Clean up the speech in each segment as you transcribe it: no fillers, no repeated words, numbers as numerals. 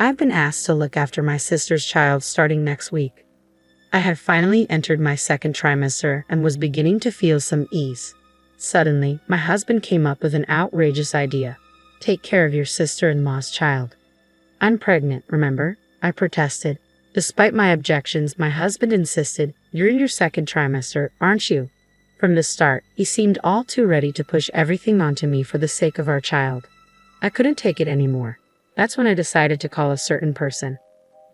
I've been asked to look after my sister's child starting next week. I had finally entered my second trimester and was beginning to feel some ease. Suddenly, my husband came up with an outrageous idea. Take care of your sister-in-law's child. I'm pregnant, remember? I protested. Despite my objections, my husband insisted, you're in your second trimester, aren't you? From the start, he seemed all too ready to push everything onto me for the sake of our child. I couldn't take it anymore. That's when I decided to call a certain person.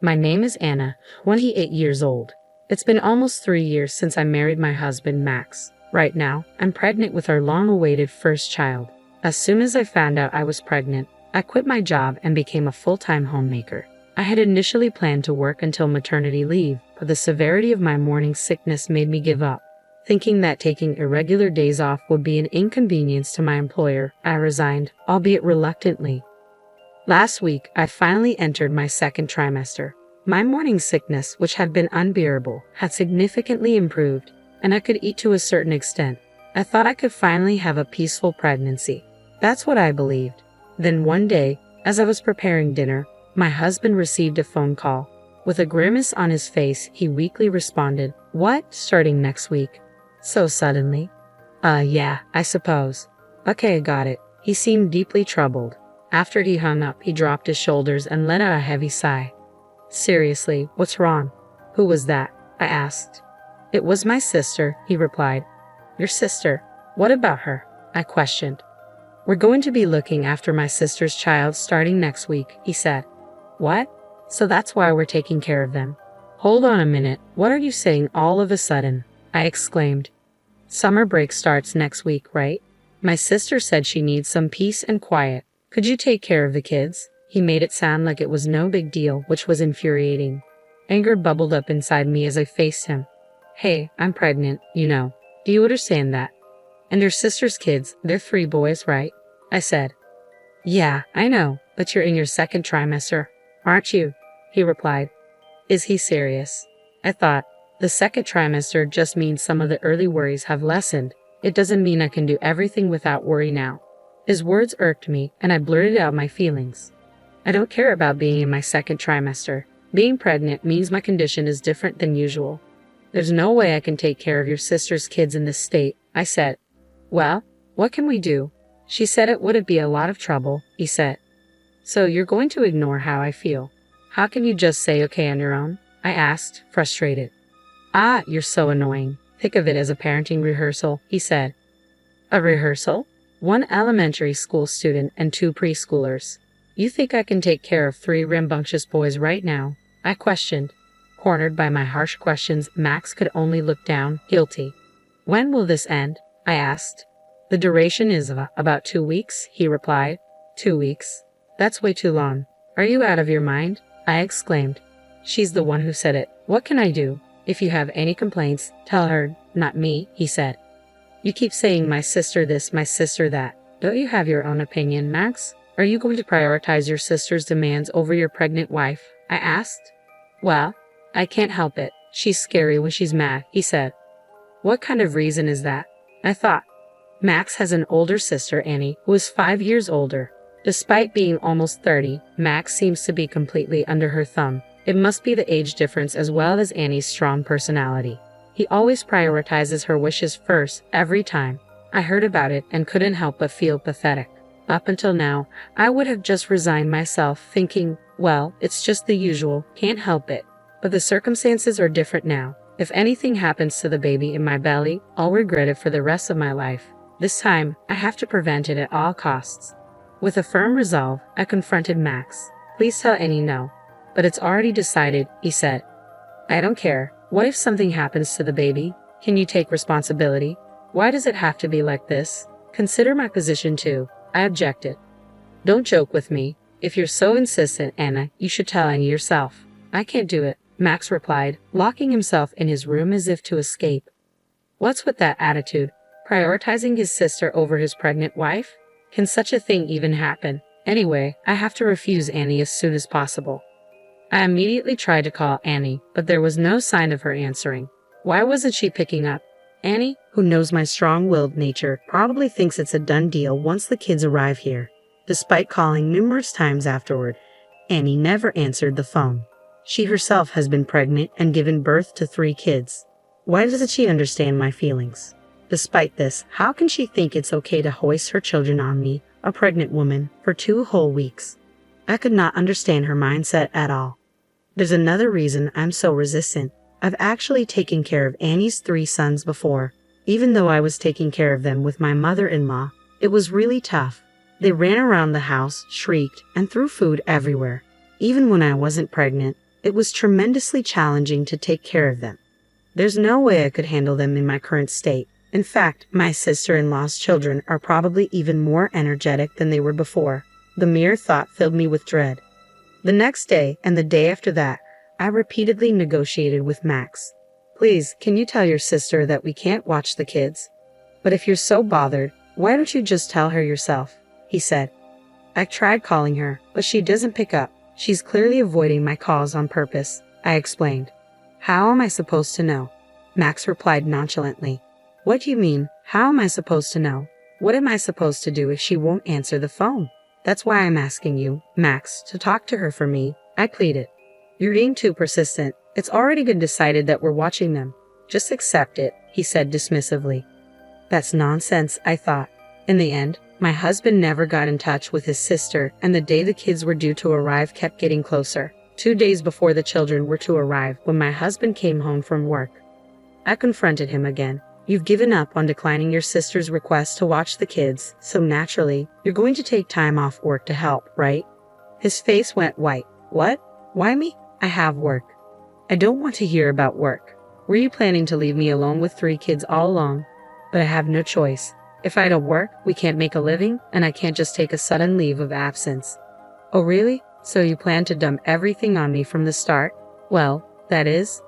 My name is Anna, 28 years old. It's been almost 3 years since I married my husband, Max. Right now, I'm pregnant with our long-awaited first child. As soon as I found out I was pregnant, I quit my job and became a full-time homemaker. I had initially planned to work until maternity leave, but the severity of my morning sickness made me give up. Thinking that taking irregular days off would be an inconvenience to my employer, I resigned, albeit reluctantly. Last week, I finally entered my second trimester. My morning sickness, which had been unbearable, had significantly improved, and I could eat to a certain extent. I thought I could finally have a peaceful pregnancy. That's what I believed. Then one day, as I was preparing dinner, my husband received a phone call. With a grimace on his face, he weakly responded, "What? Starting next week?" So suddenly. Yeah, I suppose. Okay, got it. He seemed deeply troubled. After he hung up, he dropped his shoulders and let out a heavy sigh. Seriously, what's wrong? Who was that? I asked. It was my sister, he replied. Your sister? What about her? I questioned. We're going to be looking after my sister's child starting next week, he said. What? So that's why we're taking care of them. Hold on a minute, what are you saying all of a sudden? I exclaimed. Summer break starts next week, right? My sister said she needs some peace and quiet. Could you take care of the kids? He made it sound like it was no big deal, which was infuriating. Anger bubbled up inside me as I faced him. Hey, I'm pregnant, you know. Do you understand that? And your sister's kids, they're 3 boys, right? I said. Yeah, I know, but you're in your second trimester, aren't you? He replied. Is he serious? I thought, the second trimester just means some of the early worries have lessened. It doesn't mean I can do everything without worry now. His words irked me, and I blurted out my feelings. I don't care about being in my second trimester. Being pregnant means my condition is different than usual. There's no way I can take care of your sister's kids in this state, I said. Well, what can we do? She said it wouldn't be a lot of trouble, he said. So you're going to ignore how I feel. How can you just say okay on your own? I asked, frustrated. Ah, you're so annoying. Think of it as a parenting rehearsal, he said. A rehearsal? 1 elementary school student and 2 preschoolers. You think I can take care of 3 rambunctious boys right now? I questioned. Cornered by my harsh questions, Max could only look down, guilty. When will this end? I asked. The duration is about 2 weeks, he replied. 2 weeks? That's way too long. Are you out of your mind? I exclaimed. She's the one who said it. What can I do? If you have any complaints, tell her, not me, he said. You keep saying my sister this, my sister that. Don't you have your own opinion, Max? Are you going to prioritize your sister's demands over your pregnant wife? I asked. Well, I can't help it. She's scary when she's mad, he said. What kind of reason is that? I thought. Max has an older sister, Annie, who is 5 years older. Despite being almost 30, Max seems to be completely under her thumb. It must be the age difference as well as Annie's strong personality. He always prioritizes her wishes first, every time. I heard about it and couldn't help but feel pathetic. Up until now, I would have just resigned myself, thinking, well, it's just the usual, can't help it. But the circumstances are different now. If anything happens to the baby in my belly, I'll regret it for the rest of my life. This time, I have to prevent it at all costs. With a firm resolve, I confronted Max. Please tell Annie no. But it's already decided, he said. I don't care. What if something happens to the baby? Can you take responsibility? Why does it have to be like this? Consider my position too. I objected. Don't joke with me. If you're so insistent, Anna, you should tell Annie yourself. I can't do it, Max replied, locking himself in his room as if to escape. What's with that attitude? Prioritizing his sister over his pregnant wife? Can such a thing even happen? Anyway, I have to refuse Annie as soon as possible. I immediately tried to call Annie, but there was no sign of her answering. Why wasn't she picking up? Annie, who knows my strong-willed nature, probably thinks it's a done deal once the kids arrive here. Despite calling numerous times afterward, Annie never answered the phone. She herself has been pregnant and given birth to 3 kids. Why doesn't she understand my feelings? Despite this, how can she think it's okay to hoist her children on me, a pregnant woman, for 2 whole weeks? I could not understand her mindset at all. There's another reason I'm so resistant. I've actually taken care of Annie's 3 sons before. Even though I was taking care of them with my mother-in-law, it was really tough. They ran around the house, shrieked, and threw food everywhere. Even when I wasn't pregnant, it was tremendously challenging to take care of them. There's no way I could handle them in my current state. In fact, my sister-in-law's children are probably even more energetic than they were before. The mere thought filled me with dread. The next day and the day after that, I repeatedly negotiated with Max. Please, can you tell your sister that we can't watch the kids? But if you're so bothered, why don't you just tell her yourself? He said. I tried calling her, but she doesn't pick up. She's clearly avoiding my calls on purpose, I explained. How am I supposed to know? Max replied nonchalantly. What do you mean, how am I supposed to know? What am I supposed to do if she won't answer the phone? That's why I'm asking you, Max, to talk to her for me, I pleaded. You're being too persistent. It's already been decided that we're watching them. Just accept it, he said dismissively. That's nonsense, I thought. In the end, my husband never got in touch with his sister, and the day the kids were due to arrive kept getting closer. 2 days before the children were to arrive, when my husband came home from work, I confronted him again. You've given up on declining your sister's request to watch the kids, so naturally, you're going to take time off work to help, right? His face went white. What? Why me? I have work. I don't want to hear about work. Were you planning to leave me alone with 3 kids all along? But I have no choice. If I don't work, we can't make a living, and I can't just take a sudden leave of absence. Oh really? So you plan to dump everything on me from the start? Well, that is.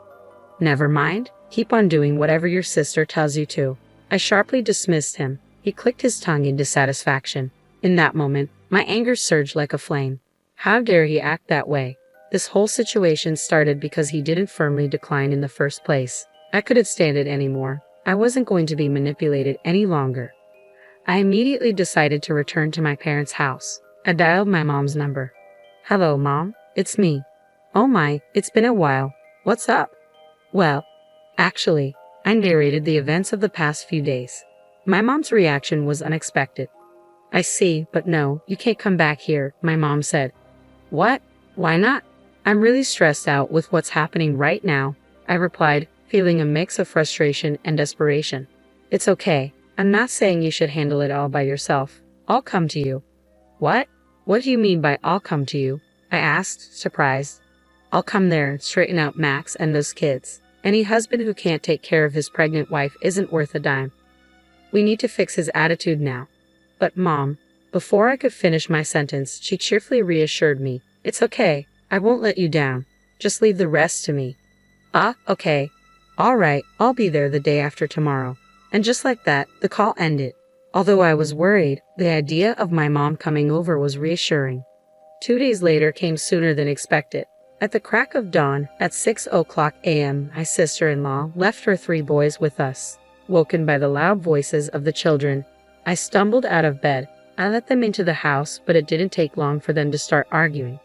Never mind. Keep on doing whatever your sister tells you to. I sharply dismissed him. He clicked his tongue in dissatisfaction. In that moment, my anger surged like a flame. How dare he act that way? This whole situation started because he didn't firmly decline in the first place. I couldn't stand it anymore. I wasn't going to be manipulated any longer. I immediately decided to return to my parents' house. I dialed my mom's number. Hello, Mom. It's me. Oh my, it's been a while. What's up? Well, actually, I narrated the events of the past few days. My mom's reaction was unexpected. I see, but no, you can't come back here, my mom said. What? Why not? I'm really stressed out with what's happening right now, I replied, feeling a mix of frustration and desperation. It's okay. I'm not saying you should handle it all by yourself. I'll come to you. What? What do you mean by I'll come to you? I asked, surprised. I'll come there and straighten out Max and those kids. Any husband who can't take care of his pregnant wife isn't worth a dime. We need to fix his attitude now. But Mom, before I could finish my sentence, she cheerfully reassured me. It's okay. I won't let you down. Just leave the rest to me. Okay. All right, I'll be there the day after tomorrow. And just like that, the call ended. Although I was worried, the idea of my mom coming over was reassuring. 2 days later came sooner than expected. At the crack of dawn, at 6:00 a.m., my sister-in-law left her 3 boys with us. Woken by the loud voices of the children, I stumbled out of bed. I let them into the house, but it didn't take long for them to start arguing.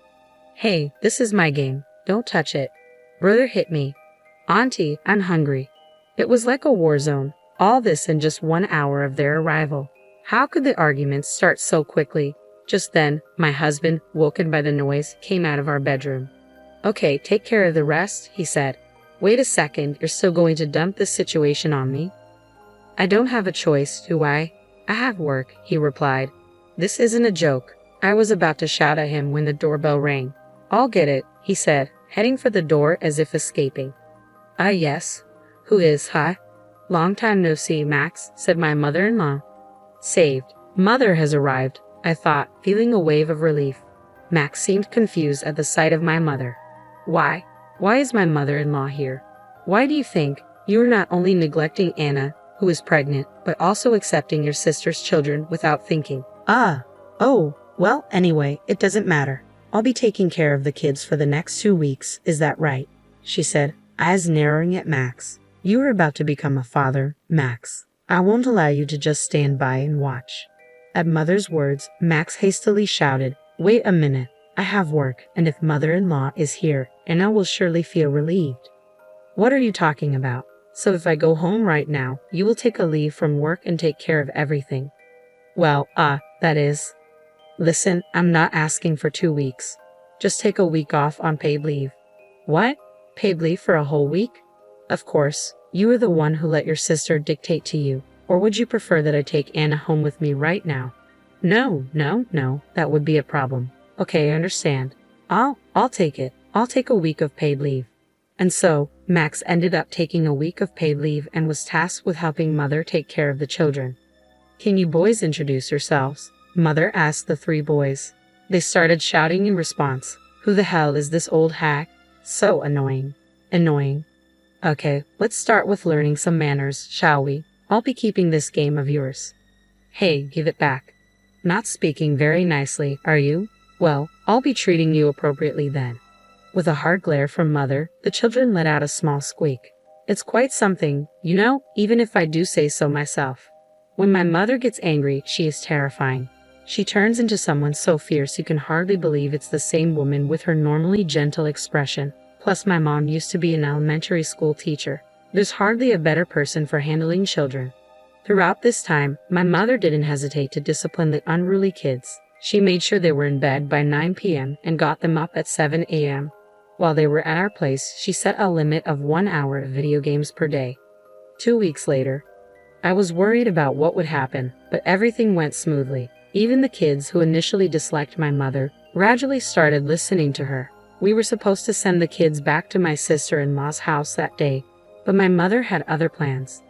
Hey, this is my game. Don't touch it. Brother hit me. Auntie, I'm hungry. It was like a war zone. All this in just 1 hour of their arrival. How could the arguments start so quickly? Just then, my husband, woken by the noise, came out of our bedroom. Okay, take care of the rest, he said. Wait a second, you're still going to dump this situation on me? I don't have a choice, do I? I have work, he replied. This isn't a joke. I was about to shout at him when the doorbell rang. I'll get it, he said, heading for the door as if escaping. Yes. Who is, huh? Long time no see, Max, said my mother-in-law. Saved. Mother has arrived, I thought, feeling a wave of relief. Max seemed confused at the sight of my mother. Why? Why is my mother-in-law here? Why do you think you are not only neglecting Anna, who is pregnant, but also accepting your sister's children without thinking? Well, anyway, it doesn't matter. I'll be taking care of the kids for the next 2 weeks, is that right? She said, eyes narrowing at Max. You are about to become a father, Max. I won't allow you to just stand by and watch. At Mother's words, Max hastily shouted, Wait a minute. I have work, and if mother-in-law is here, Anna will surely feel relieved. What are you talking about? So if I go home right now, you will take a leave from work and take care of everything. Well, that is. Listen, I'm not asking for 2 weeks. Just take a week off on paid leave. What? Paid leave for a whole week? Of course, you are the one who let your sister dictate to you. Or would you prefer that I take Anna home with me right now? No, that would be a problem. Okay, I understand. I'll take it. I'll take a week of paid leave. And so, Max ended up taking a week of paid leave and was tasked with helping Mother take care of the children. Can you boys introduce yourselves? Mother asked the 3 boys. They started shouting in response. Who the hell is this old hack? So annoying. Annoying. Okay, let's start with learning some manners, shall we? I'll be keeping this game of yours. Hey, give it back. Not speaking very nicely, are you? Well, I'll be treating you appropriately then. With a hard glare from Mother, the children let out a small squeak. It's quite something, you know, even if I do say so myself. When my mother gets angry, she is terrifying. She turns into someone so fierce you can hardly believe it's the same woman with her normally gentle expression. Plus my mom used to be an elementary school teacher. There's hardly a better person for handling children. Throughout this time, my mother didn't hesitate to discipline the unruly kids. She made sure they were in bed by 9 p.m. and got them up at 7 a.m. While they were at our place, she set a limit of 1 hour of video games per day. 2 weeks later, I was worried about what would happen, but everything went smoothly. Even the kids who initially disliked my mother gradually started listening to her. We were supposed to send the kids back to my sister-in-law's house that day, but my mother had other plans.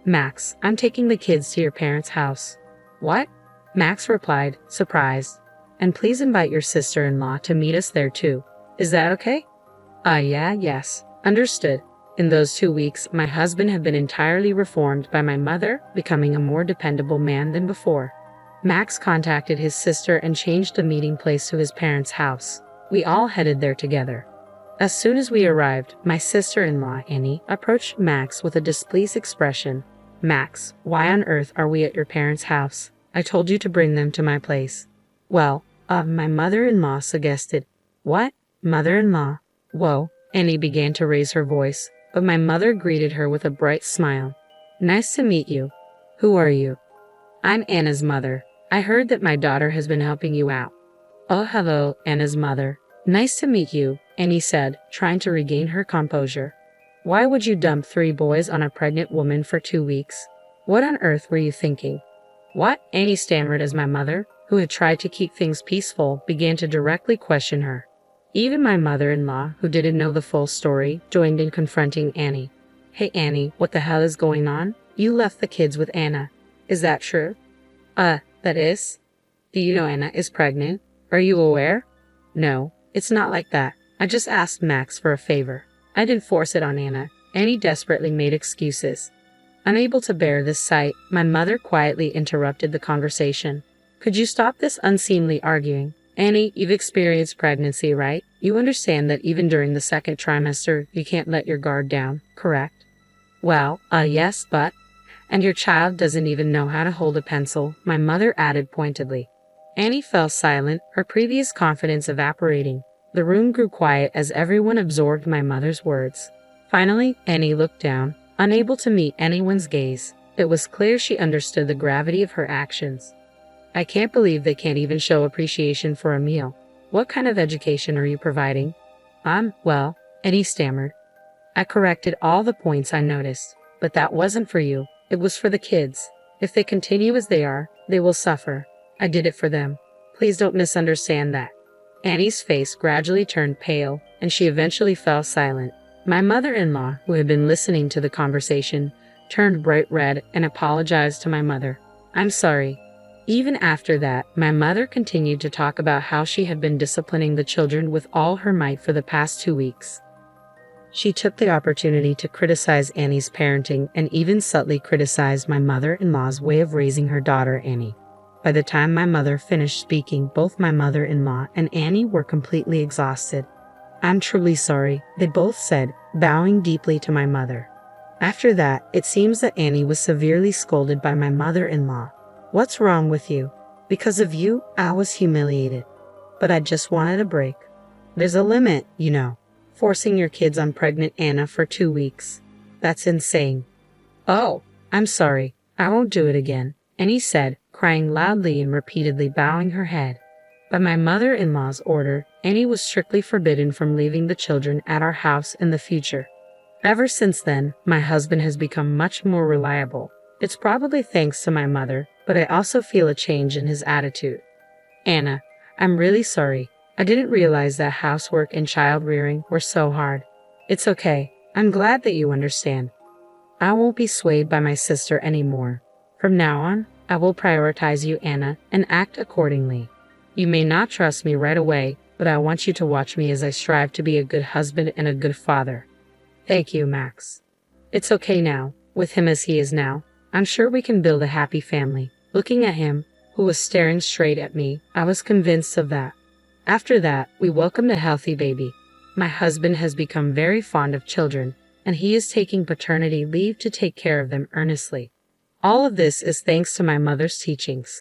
Max, I'm taking the kids to your parents' house. What? Max replied, surprised. And please invite your sister-in-law to meet us there too. Is that okay? Yes. Understood. In those 2 weeks, my husband had been entirely reformed by my mother, becoming a more dependable man than before. Max contacted his sister and changed the meeting place to his parents' house. We all headed there together. As soon as we arrived, my sister-in-law, Annie, approached Max with a displeased expression. Max, why on earth are we at your parents' house? I told you to bring them to my place. Well, my mother-in-law suggested. What? Mother-in-law? Whoa. Annie began to raise her voice, but my mother greeted her with a bright smile. Nice to meet you. Who are you? I'm Anna's mother. I heard that my daughter has been helping you out. Oh, hello, Anna's mother. Nice to meet you, Annie said, trying to regain her composure. Why would you dump 3 boys on a pregnant woman for 2 weeks? What on earth were you thinking? What? Annie stammered as my mother, who had tried to keep things peaceful, began to directly question her. Even my mother-in-law, who didn't know the full story, joined in confronting Annie. Hey Annie, what the hell is going on? You left the kids with Anna. Is that true? That is? Do you know Anna is pregnant? Are you aware? No, it's not like that. I just asked Max for a favor. I didn't force it on Anna. Annie desperately made excuses. Unable to bear this sight, my mother quietly interrupted the conversation. Could you stop this unseemly arguing? Annie, you've experienced pregnancy, right? You understand that even during the 2nd trimester, you can't let your guard down, correct? Well, yes, but... And your child doesn't even know how to hold a pencil, my mother added pointedly. Annie fell silent, her previous confidence evaporating. The room grew quiet as everyone absorbed my mother's words. Finally, Annie looked down, unable to meet anyone's gaze. It was clear she understood the gravity of her actions. I can't believe they can't even show appreciation for a meal. What kind of education are you providing? Well, Annie stammered. I corrected all the points I noticed, but that wasn't for you. It was for the kids. If they continue as they are, they will suffer. I did it for them. Please don't misunderstand that. Annie's face gradually turned pale, and she eventually fell silent. My mother-in-law, who had been listening to the conversation, turned bright red and apologized to my mother. I'm sorry. Even after that, my mother continued to talk about how she had been disciplining the children with all her might for the past 2 weeks. She took the opportunity to criticize Annie's parenting and even subtly criticized my mother-in-law's way of raising her daughter, Annie. By the time my mother finished speaking, both my mother-in-law and Annie were completely exhausted. I'm truly sorry, they both said, bowing deeply to my mother. After that, it seems that Annie was severely scolded by my mother-in-law. What's wrong with you? Because of you, I was humiliated. but I just wanted a break. There's a limit, you know. Forcing your kids on pregnant Anna for 2 weeks. That's insane. Oh, I'm sorry. I won't do it again, Annie said, crying loudly and repeatedly bowing her head. By my mother-in-law's order, Annie was strictly forbidden from leaving the children at our house in the future. Ever since then, my husband has become much more reliable. It's probably thanks to my mother, but I also feel a change in his attitude. Anna, I'm really sorry. I didn't realize that housework and child rearing were so hard. It's okay. I'm glad that you understand. I won't be swayed by my sister anymore. From now on, I will prioritize you, Anna, and act accordingly. You may not trust me right away, but I want you to watch me as I strive to be a good husband and a good father. Thank you, Max. It's okay now, with him as he is now. I'm sure we can build a happy family. Looking at him, who was staring straight at me, I was convinced of that. After that, we welcomed a healthy baby. My husband has become very fond of children, and he is taking paternity leave to take care of them earnestly. All of this is thanks to my mother's teachings.